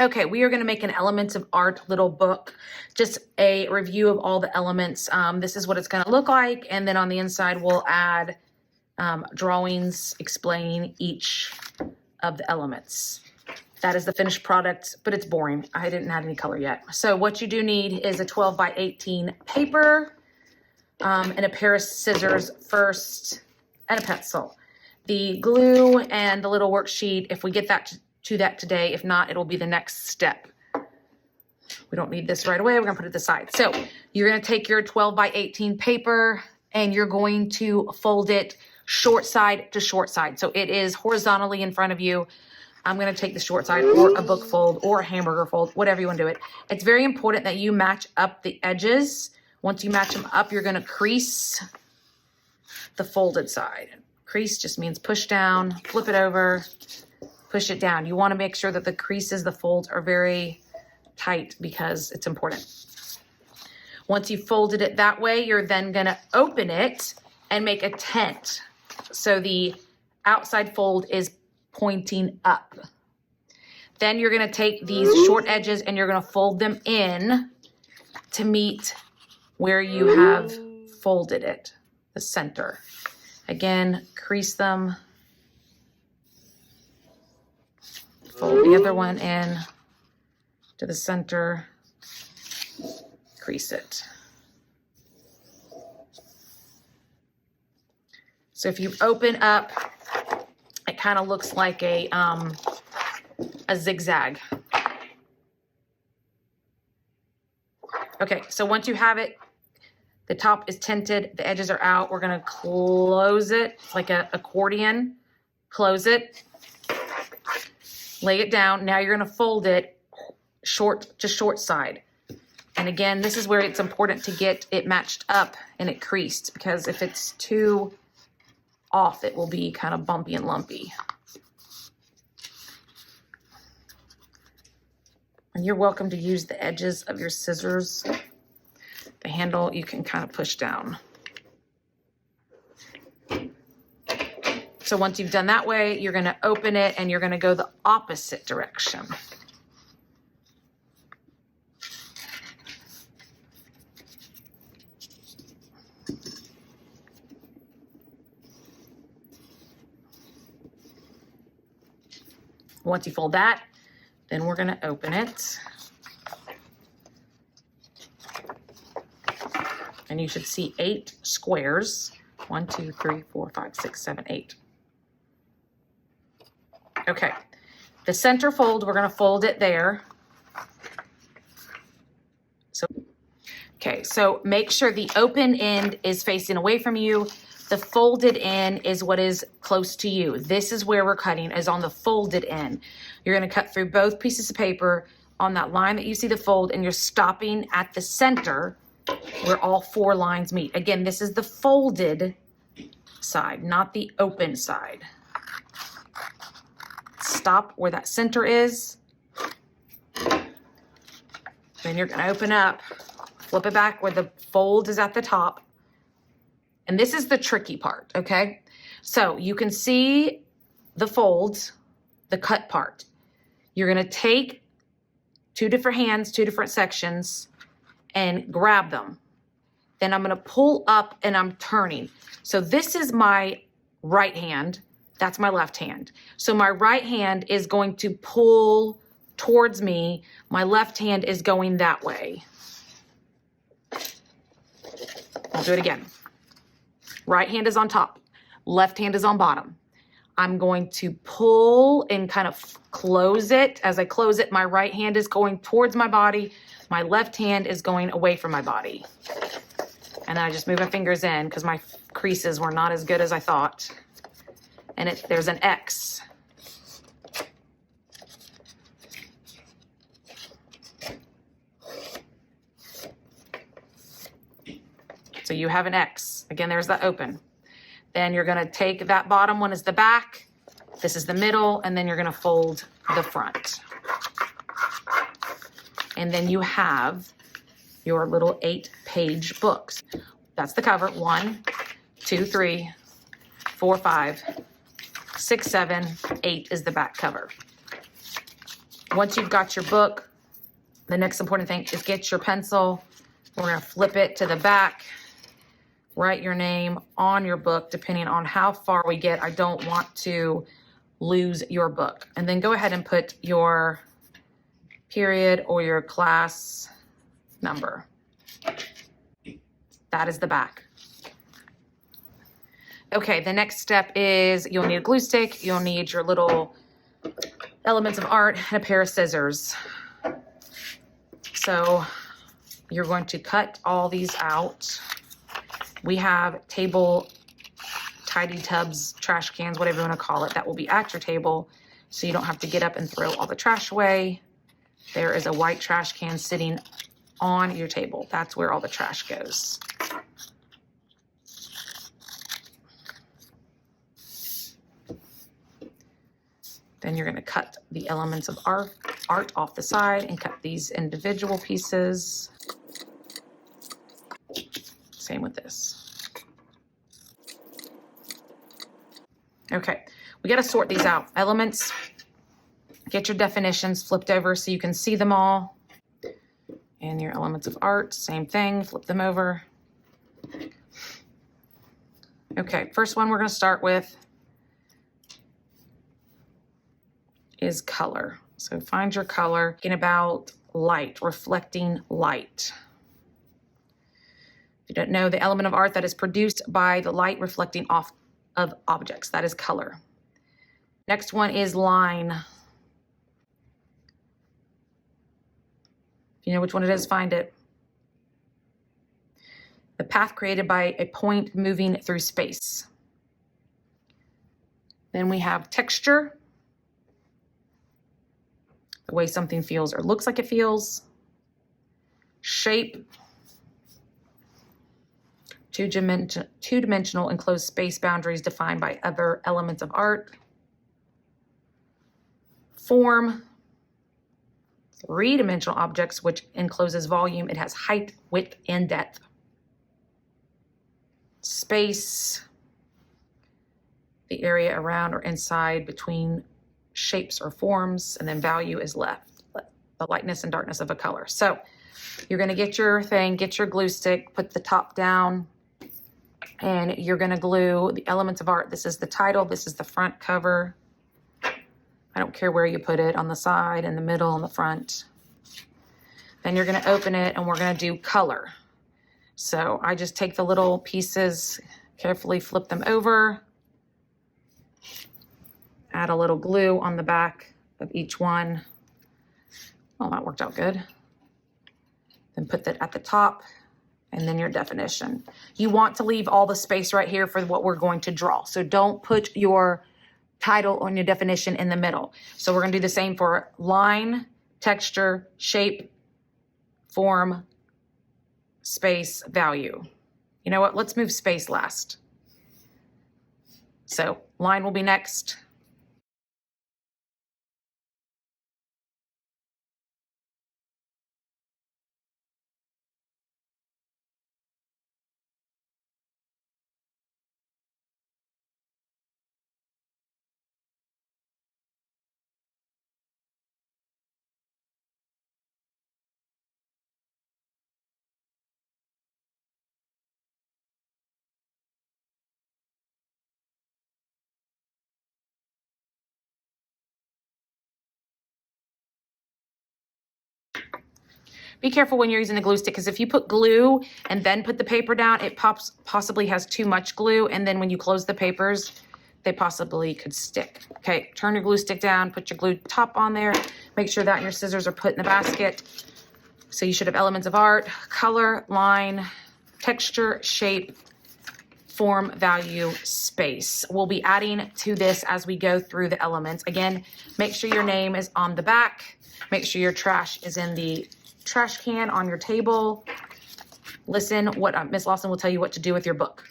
Okay, we are going to make an Elements of Art little book, just a review of all the elements. This is what it's going to look like, and then on the inside we'll add drawings explaining each of the elements. That is the finished product, but it's boring. I didn't add any color yet. So what you do need is a 12 by 18 paper, and a pair of scissors first, and a pencil. The glue and the little worksheet, if we get that to that today. If not, it'll be the next step. We don't need this right away. We're gonna put it aside. So you're gonna take your 12 by 18 paper and you're going to fold it short side to short side. So it is horizontally in front of you. I'm gonna take the short side, or a book fold, or a hamburger fold, whatever you wanna do it. It's very important that you match up the edges. Once you match them up, you're gonna crease the folded side. Crease just means push down, flip it over, push it down. You want to make sure that the creases, the folds are very tight because it's important. Once you've folded it that way, you're then going to open it and make a tent. So the outside fold is pointing up. Then you're going to take these short edges and you're going to fold them in to meet where you have folded it, the center. Again, crease them. Fold the other one in to the center, crease it. So if you open up, it kind of looks like a zigzag. Okay, so once you have it, the top is tinted, the edges are out. We're gonna close it like an accordion, close it. Lay it down. Now you're going to fold it short to short side. And again, this is where it's important to get it matched up and it creased, because if it's too off, it will be kind of bumpy and lumpy. And you're welcome to use the edges of your scissors. The handle you can kind of push down. So once you've done that way, you're going to open it and you're going to go the opposite direction. Once you fold that, then we're going to open it. And you should see 8 squares. 1, 2, 3, 4, 5, 6, 7, 8. Okay, the center fold, we're going to fold it there. So make sure the open end is facing away from you. The folded end is what is close to you. This is where we're cutting, is on the folded end. You're going to cut through both pieces of paper on that line that you see the fold, and you're stopping at the center where all 4 lines meet. Again, this is the folded side, not the open side. Stop where that center is. Then you're going to open up, flip it back where the fold is at the top. And this is the tricky part, okay? So you can see the folds, the cut part. You're going to take 2 different hands, 2 different sections, and grab them. Then I'm going to pull up and I'm turning. So this is my right hand. That's my left hand. So my right hand is going to pull towards me. My left hand is going that way. I'll do it again. Right hand is on top. Left hand is on bottom. I'm going to pull and kind of close it. As I close it, my right hand is going towards my body. My left hand is going away from my body. And then I just move my fingers in because my creases were not as good as I thought. And there's an X. So you have an X. Again, there's the open. Then you're going to take that bottom one is the back. This is the middle, and then you're going to fold the front. And then you have your little 8-page books. That's the cover. 1, 2, 3, 4, 5, 6, 7, 8 is the back cover. Once you've got your book, the next important thing is get your pencil. We're going to flip it to the back. Write your name on your book, depending on how far we get. I don't want to lose your book. And then go ahead and put your period or your class number. That is the back. Okay, the next step is you'll need a glue stick, you'll need your little elements of art, and a pair of scissors. So you're going to cut all these out. We have table tidy tubs, trash cans, whatever you want to call it, that will be at your table, so you don't have to get up and throw all the trash away. There is a white trash can sitting on your table. That's where all the trash goes. Then you're going to cut the elements of art off the side and cut these individual pieces. Same with this. Okay, we got to sort these out. Elements, get your definitions flipped over so you can see them all. And your elements of art, same thing, flip them over. Okay, first one we're going to start with is color. So find your color. Thinking about light, reflecting light. If you don't know, the element of art that is produced by the light reflecting off of objects, that is color. Next one is line. If you know which one it is, find it. The path created by a point moving through space. Then we have texture. The way something feels or looks like it feels. Shape. Two-dimensional enclosed space boundaries defined by other elements of art. Form. Three-dimensional objects, which encloses volume. It has height, width, and depth. Space. The area around or inside between shapes or forms, and then value is left, the lightness and darkness of a color. So you're going to get your thing, get your glue stick, put the top down, and you're going to glue the elements of art. This is the title, this is the front cover. I don't care where you put it, on the side, in the middle, in the front. Then you're going to open it and we're going to do color. So I just take the little pieces, carefully flip them over, add a little glue on the back of each one. Oh, that worked out good. Then put that at the top, and then your definition. You want to leave all the space right here for what we're going to draw. So don't put your title on your definition in the middle. So we're going to do the same for line, texture, shape, form, space, value. You know what? Let's move space last. So line will be next. Be careful when you're using the glue stick, because if you put glue and then put the paper down, it possibly has too much glue, and then when you close the papers, they possibly could stick. Okay, turn your glue stick down, put your glue top on there, make sure that your scissors are put in the basket. So you should have elements of art, color, line, texture, shape, form, value, space. We'll be adding to this as we go through the elements. Again, make sure your name is on the back. Make sure your trash is in the trash can on your table. Listen, what Miss Lawson will tell you what to do with your book.